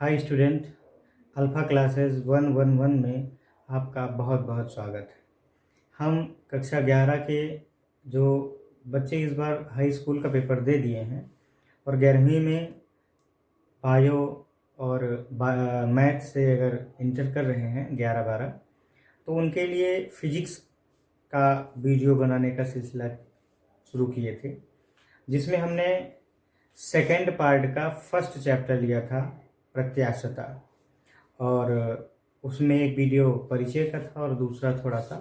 Hi student, alpha classes 111 में आपका बहुत बहुत स्वागत है। हम कक्षा 11 के जो बच्चे इस बार हाई स्कूल का पेपर दे दिए हैं और 11वीं में बायो और मैथ से अगर इंटर कर रहे हैं 11-12, तो उनके लिए फिजिक्स का वीडियो बनाने का सिलसिला शुरू किए थे, जिसमें हमने सेकेंड पार्ट का फर्स्ट चैप्टर लिया था प्रत्याशता, और उसमें एक वीडियो परिचय का था और दूसरा थोड़ा सा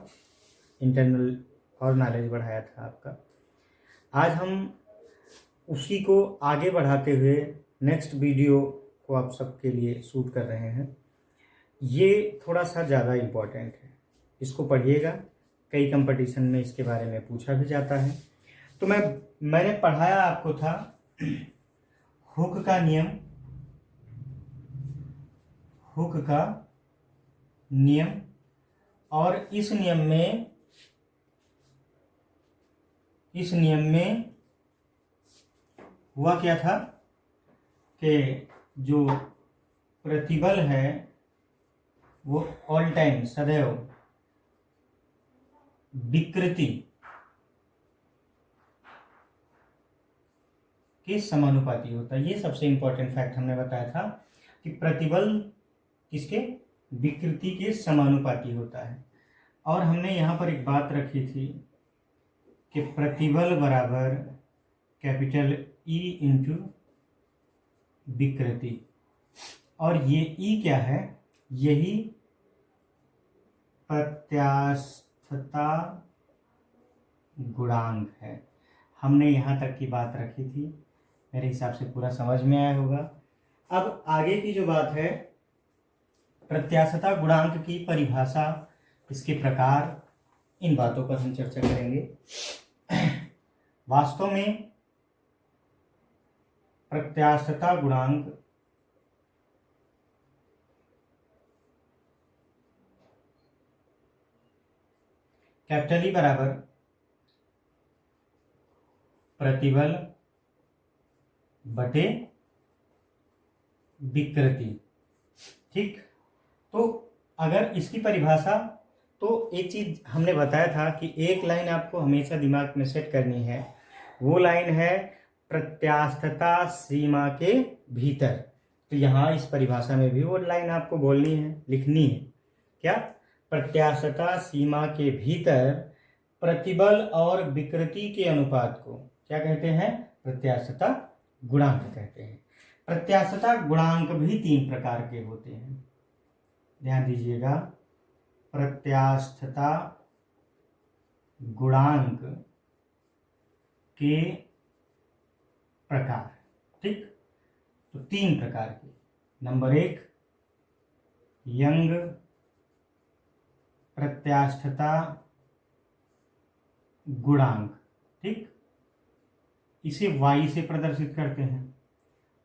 इंटरनल और नॉलेज बढ़ाया था आपका। आज हम उसी को आगे बढ़ाते हुए नेक्स्ट वीडियो को आप सबके लिए शूट कर रहे हैं। ये थोड़ा सा ज़्यादा इम्पोर्टेंट है, इसको पढ़िएगा। कई कंपटीशन में इसके बारे में पूछा भी जाता है। तो मैंने पढ़ाया आपको था हुक का नियम, और इस नियम में हुआ क्या था कि जो प्रतिबल है वो ऑल टाइम सदैव विकृति के समानुपाती होता है। ये सबसे इंपॉर्टेंट फैक्ट हमने बताया था कि प्रतिबल किसके, विकृति के समानुपाती होता है। और हमने यहाँ पर एक बात रखी थी कि प्रतिबल बराबर कैपिटल E इंटू विकृति, और ये E क्या है, यही प्रत्यास्थता गुणांक है। हमने यहाँ तक की बात रखी थी, मेरे हिसाब से पूरा समझ में आया होगा। अब आगे की जो बात है, प्रत्यास्थता गुणांक की परिभाषा, इसके प्रकार, इन बातों पर हम चर्चा करेंगे। वास्तव में प्रत्यास्थता गुणांक कैपिटल E बराबर प्रतिबल बटे विकृति। ठीक, तो अगर इसकी परिभाषा, तो एक चीज हमने बताया था कि एक लाइन आपको हमेशा दिमाग में सेट करनी है, वो लाइन है प्रत्यास्थता सीमा के भीतर। तो यहाँ इस परिभाषा में भी वो लाइन आपको बोलनी है, लिखनी है। क्या? प्रत्यास्थता सीमा के भीतर प्रतिबल और विकृति के अनुपात को क्या कहते हैं? प्रत्यास्थता गुणांक कहते हैं। प्रत्यास्थता गुणांक भी 3 प्रकार के होते हैं, ध्यान दीजिएगा। प्रत्यास्थता गुणांक के प्रकार, ठीक, तो 3 प्रकार के। नंबर 1, यंग प्रत्यास्थता गुणांक, ठीक, इसे Y से प्रदर्शित करते हैं।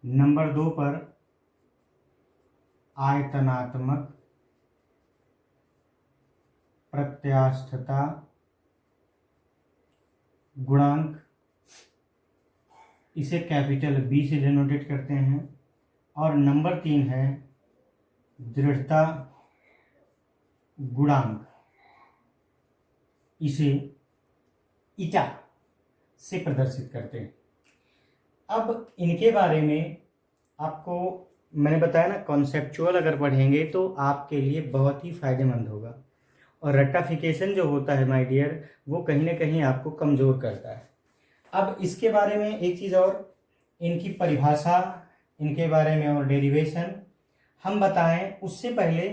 नंबर 2 पर आयतनात्मक प्रत्यास्थता गुणांक, इसे कैपिटल B से डिनोटेट करते हैं। और नंबर 3 है दृढ़ता गुणांक, इसे ईटा से प्रदर्शित करते हैं। अब इनके बारे में आपको मैंने बताया ना, कॉन्सेप्चुअल अगर पढ़ेंगे तो आपके लिए बहुत ही फायदेमंद होगा, और रट्टाफिकेशन जो होता है माय डियर, वो कहीं ना कहीं आपको कमज़ोर करता है। अब इसके बारे में एक चीज़ और, इनकी परिभाषा, इनके बारे में और डेरिवेशन हम बताएं, उससे पहले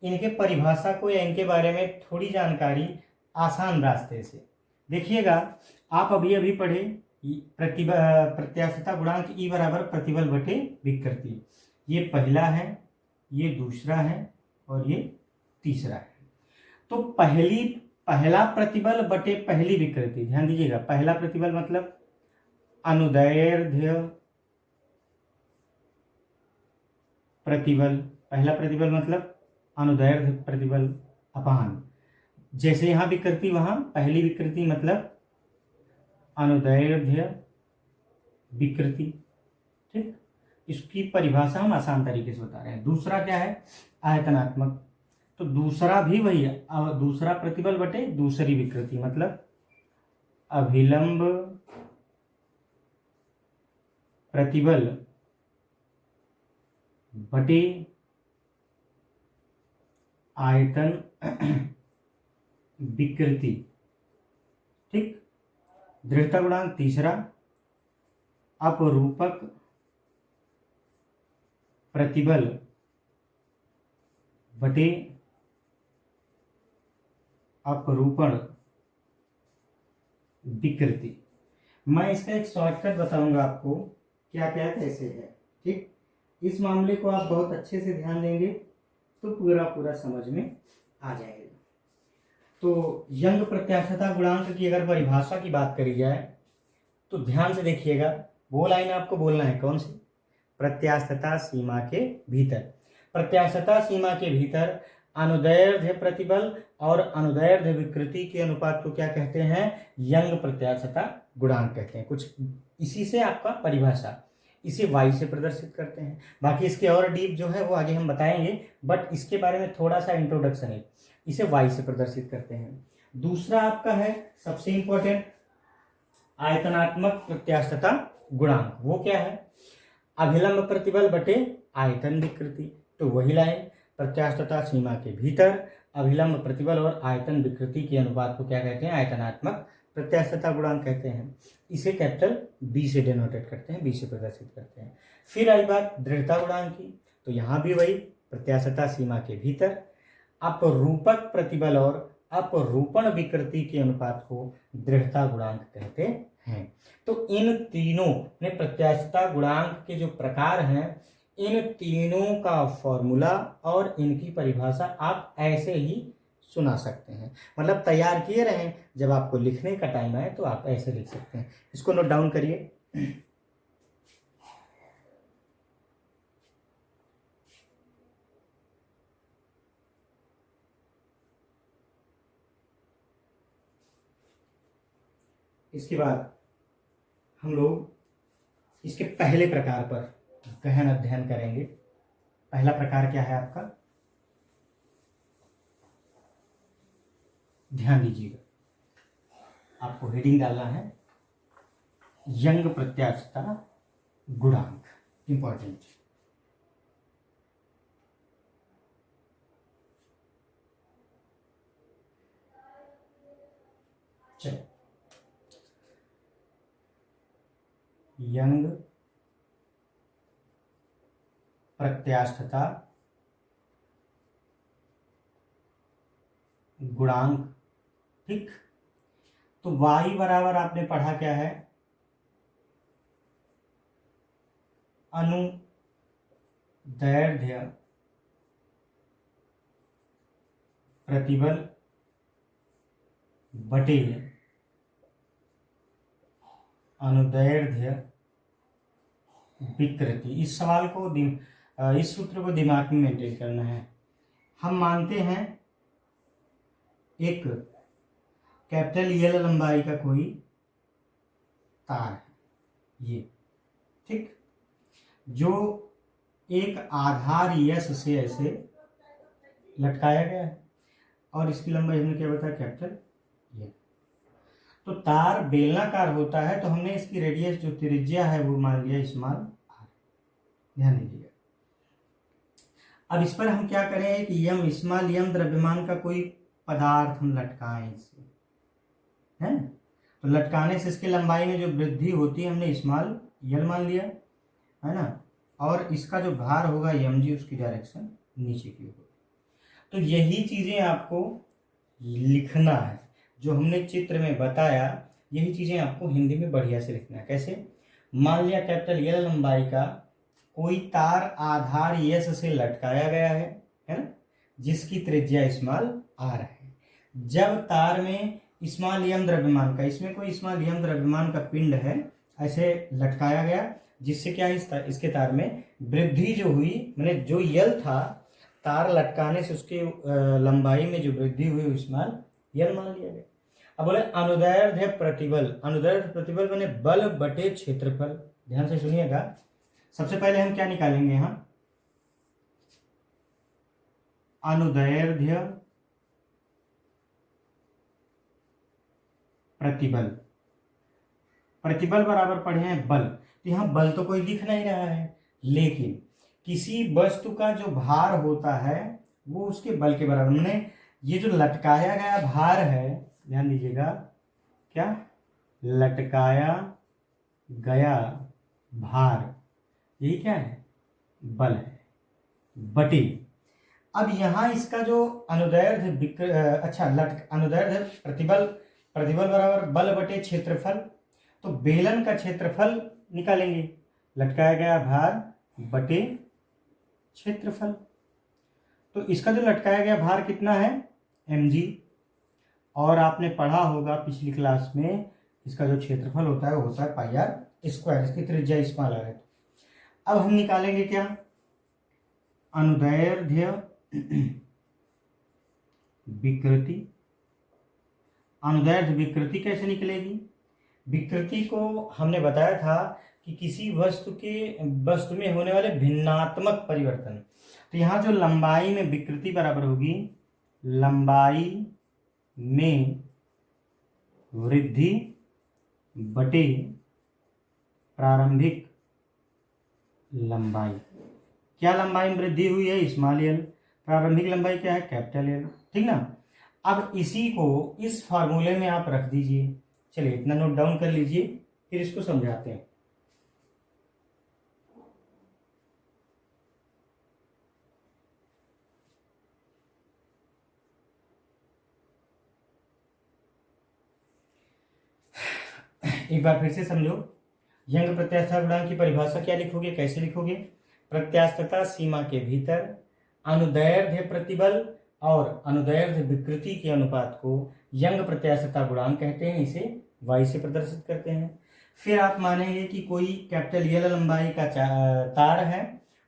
इनके परिभाषा को या इनके बारे में थोड़ी जानकारी आसान रास्ते से देखिएगा। आप अभी अभी पढ़े प्रत्यास्थता गुणांक E बराबर प्रतिबल बटे विकृति। ये पहला है, ये दूसरा है, और ये तीसरा है। तो पहला प्रतिबल बटे पहली विकृति, ध्यान दीजिएगा। पहला प्रतिबल मतलब अनुदैर्ध्य प्रतिबल, पहला प्रतिबल मतलब अनुदैर्ध्य प्रतिबल अपान, जैसे यहाँ विकृति वहाँ पहली विकृति मतलब अनुदैर्ध्य विकृति, ठीक। इसकी परिभाषा हम आसान तरीके से बता रहे हैं। दूसरा क्या है, आयतनात्मक, तो दूसरा भी वही है, दूसरा प्रतिबल बटे दूसरी विकृति, मतलब अभिलंब प्रतिबल बटे आयतन विकृति। ठीक। दृढ़ता गुणांक तीसरा, अपरूपक प्रतिबल बटे अपरूपण विकृति। मैं इसका एक शॉर्टकट बताऊंगा आपको, क्या क्या कैसे है। ठीक। इस मामले को आप बहुत अच्छे से ध्यान देंगे तो पूरा पूरा समझ में आ जाएगा। तो यंग प्रत्यास्थता गुणांक की अगर परिभाषा की बात करी जाए तो ध्यान से देखिएगा, वो लाइन आपको बोलना है कौन सी, प्रत्यास्थता सीमा के भीतर। प्रत्यास्थता सीमा के भीतर अनुदैर्ध्य प्रतिबल और अनुदैर्ध्य विकृति के अनुपात को क्या कहते हैं, यंग प्रत्यास्थता गुणांक कहते हैं। कुछ इसी से आपका परिभाषा, इसे वाई से प्रदर्शित करते हैं। बाकी इसके और डीप जो है वो आगे हम बताएंगे, बट इसके बारे में थोड़ा सा इंट्रोडक्शन है। इसे वाई से प्रदर्शित करते हैं। दूसरा आपका है सबसे इंपॉर्टेंट, आयतनात्मक प्रत्यास्थता गुणांक। वो क्या है, अभिलंब प्रतिबल बटे आयतन विकृति। तो वही लाइन, प्रत्यास्थता सीमा के भीतर अभिलंब प्रतिबल और आयतन विकृति के अनुपात को क्या कहते हैं, आयतनात्मक प्रत्यास्थता गुणांक कहते हैं। इसे कैपिटल बी से डिनोटेट करते हैं, बी से प्रदर्शित करते हैं। फिर आई बात दृढ़ता गुणांक की, तो यहाँ भी वही, प्रत्यास्थता सीमा के भीतर अपरूपक प्रतिबल और अपरूपण विकृति के अनुपात को दृढ़ता गुणांक कहते हैं। तो इन तीनों में प्रत्यास्थता गुणांक के जो प्रकार हैं, इन तीनों का फॉर्मूला और इनकी परिभाषा आप ऐसे ही सुना सकते हैं, मतलब तैयार किए रहें, जब आपको लिखने का टाइम आए तो आप ऐसे लिख सकते हैं। इसको नोट डाउन करिए। इसके बाद हम लोग इसके पहले प्रकार पर गहन अध्ययन करेंगे। पहला प्रकार क्या है आपका, ध्यान दीजिएगा, आपको हेडिंग डालना है यंग प्रत्यास्थता गुणांक, इंपॉर्टेंट। चलो, यंग प्रत्यास्थता गुणांक। ठीक। तो y बराबर आपने पढ़ा क्या है, अनुदैर्ध्य प्रतिबल बटे अनुदैर्ध्य विकृति। इस सवाल को इस सूत्र को दिमाग में मेंटेन करना है। हम मानते हैं एक कैपिटल एल लंबाई का कोई तार है, ये ठीक, जो एक आधार यस से ऐसे लटकाया गया है और इसकी लंबाई हमने क्या बताया, कैपिटल ये। तो तार बेलनाकार होता है, तो हमने इसकी रेडियस जो त्रिज्या है वो मान लिया स्मॉल आर। ध्यान दीजिएगा। अब इस पर हम क्या करें कि यम स्मॉल यम द्रव्यमान का कोई पदार्थ हम लटकाएं इसे, है। तो लटकाने से इसकी लंबाई में जो वृद्धि होती है हमने स्मॉल यल मान लिया, है ना, और इसका जो भार होगा यम जी, उसकी डायरेक्शन नीचे की होगी। तो यही चीजें आपको लिखना है, जो हमने चित्र में बताया, यही चीजें आपको हिंदी में बढ़िया से लिखना है। कैसे, मान लिया कैपिटल एल लंबाई का कोई तार आधार यस से लटकाया गया है ना, जिसकी त्रिज्या स्मॉल आर है। जब तार में स्मॉल यम द्रव्यमान का, इसमें कोई स्मॉल यम द्रव्यमान का पिंड है, ऐसे लटकाया गया, जिससे क्या इसके तार में वृद्धि जो हुई, मैंने जो यल था तार लटकाने से उसकी लंबाई में जो वृद्धि हुई स्मॉल यल मान लिया गया। अब बोले अनुदैर्ध्य प्रतिबल, अनुदैर्ध्य प्रतिबल मैंने बल बटे क्षेत्रफल। ध्यान से सुनिएगा, सबसे पहले हम क्या निकालेंगे यहाँ, अनुदैर्ध्य प्रतिबल। प्रतिबल बराबर पढ़े हैं बल, तो यहाँ बल तो कोई दिख नहीं रहा है, लेकिन किसी वस्तु का जो भार होता है वो उसके बल के बराबर। मैंने ये जो लटकाया गया भार है, ध्यान दीजिएगा, क्या लटकाया गया भार, ये क्या है, बल है, बटे। अब यहाँ इसका जो अनुदैर्ध्य अनुदैर्ध्य प्रतिबल, प्रतिबल बराबर बल बटे क्षेत्रफल, तो बेलन का क्षेत्रफल निकालेंगे, लटकाया गया भार बटे क्षेत्रफल। तो इसका जो लटकाया गया भार कितना है, mg, और आपने पढ़ा होगा पिछली क्लास में इसका जो क्षेत्रफल होता है वो होता है पाई आर स्क्वायर, इसकी त्रिज्या स्मॉल आर है। अब हम निकालेंगे क्या, अनुदैर्ध्य विकृति। अनुदैर्ध्य विकृति कैसे निकलेगी, विकृति को हमने बताया था कि किसी वस्तु में होने वाले भिन्नात्मक परिवर्तन। तो यहाँ जो लंबाई में विकृति बराबर होगी लंबाई में वृद्धि बटे प्रारंभिक लंबाई। क्या लंबाई में वृद्धि हुई है, स्मॉल एल, प्रारंभिक लंबाई क्या है, कैपिटल एल, ठीक ना। अब इसी को इस फार्मूले में आप रख दीजिए। चलिए इतना नोट डाउन कर लीजिए, फिर इसको समझाते हैं। एक बार फिर से समझो, यंग प्रत्यास्थता गुणांक की परिभाषा क्या लिखोगे, कैसे लिखोगे, प्रत्यास्थता सीमा के भीतर अनुदैर्ध्य प्रतिबल और अनुदैर्ध्य विकृति के अनुपात को यंग प्रत्यास्थता गुणांक कहते हैं, इसे y से प्रदर्शित करते हैं। फिर आप मानेंगे कि कोई कैपिटल एल लंबाई का तार है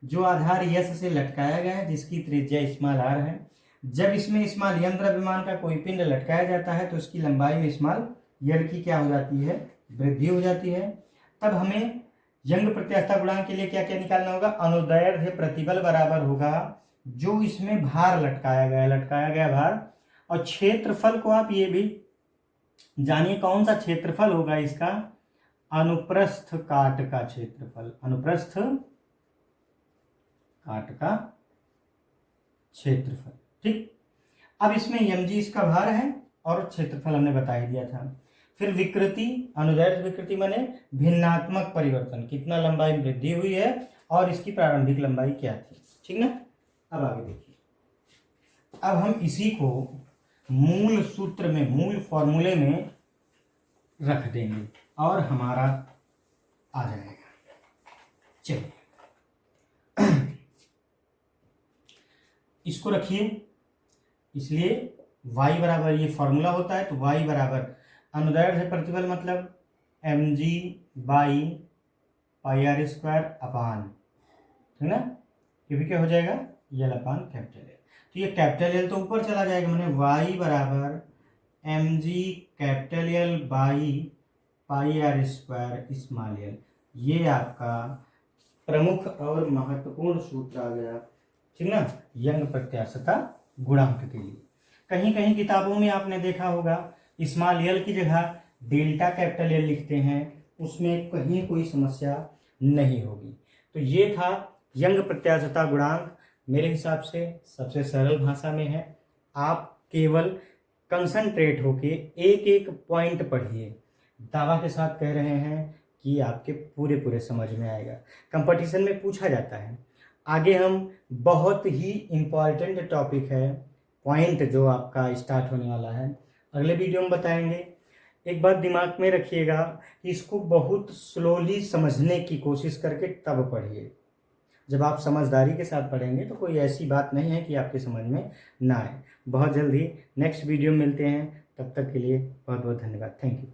जो आधार यस से लटकाया गया है, जिसकी त्रिज्या स्मॉल आर है। जब इसमें स्मॉल एल द्रव्यमान का कोई पिंड लटकाया जाता है तो उसकी लंबाई में स्मॉल एल की क्या हो जाती है, वृद्धि हो जाती है। तब हमें यंग प्रत्यास्थता गुणांक के लिए क्या क्या निकालना होगा, अनुदैर्ध्य प्रतिबल बराबर होगा जो इसमें भार लटकाया गया भार, और क्षेत्रफल को आप ये भी जानिए कौन सा क्षेत्रफल होगा इसका, अनुप्रस्थ काट का क्षेत्रफल, अनुप्रस्थ काट का क्षेत्रफल, ठीक। अब इसमें mg इसका भार है और क्षेत्रफल हमने बता ही दिया था। फिर विकृति, अनुदैर्ध्य विकृति माने भिन्नात्मक परिवर्तन, कितना लंबाई में वृद्धि हुई है और इसकी प्रारंभिक लंबाई क्या थी, ठीक ना। अब आगे देखिए, अब हम इसी को मूल सूत्र में, मूल फॉर्मूले में रख देंगे और हमारा आ जाएगा। चलिए इसको रखिए, इसलिए y बराबर, ये फॉर्मूला होता है तो y बराबर अनुदैर्ध्य प्रतिबल मतलब mg by pi R square अपान, ठीक ना, ये भी क्या हो जाएगा, यल अपान कैपिटल एल। तो ये कैपिटल एल तो ऊपर चला जाएगा, मैंने y बराबर mg capital L by pi R square small L. ये आपका प्रमुख और महत्वपूर्ण सूत्र आ गया, ठीक ना, यंग प्रत्यास्थता गुणांक के लिए। कहीं कहीं किताबों में आपने देखा होगा स्मॉल एल की जगह डेल्टा कैपिटल एल लिखते हैं, उसमें कहीं कोई समस्या नहीं होगी। तो ये था यंग प्रत्यास्थता गुणांक, मेरे हिसाब से सबसे सरल भाषा में है। आप केवल कंसंट्रेट होके एक एक पॉइंट पढ़िए, दावा के साथ कह रहे हैं कि आपके पूरे समझ में आएगा। कंपटीशन में पूछा जाता है। आगे हम बहुत ही इम्पॉर्टेंट टॉपिक है, पॉइंट जो आपका स्टार्ट होने वाला है, अगले वीडियो में बताएंगे। एक बात दिमाग में रखिएगा कि इसको बहुत स्लोली समझने की कोशिश करके तब पढ़िए। जब आप समझदारी के साथ पढ़ेंगे तो कोई ऐसी बात नहीं है कि आपके समझ में ना आए। बहुत जल्दी नेक्स्ट वीडियो में मिलते हैं, तब तक के लिए बहुत बहुत धन्यवाद। Thank you.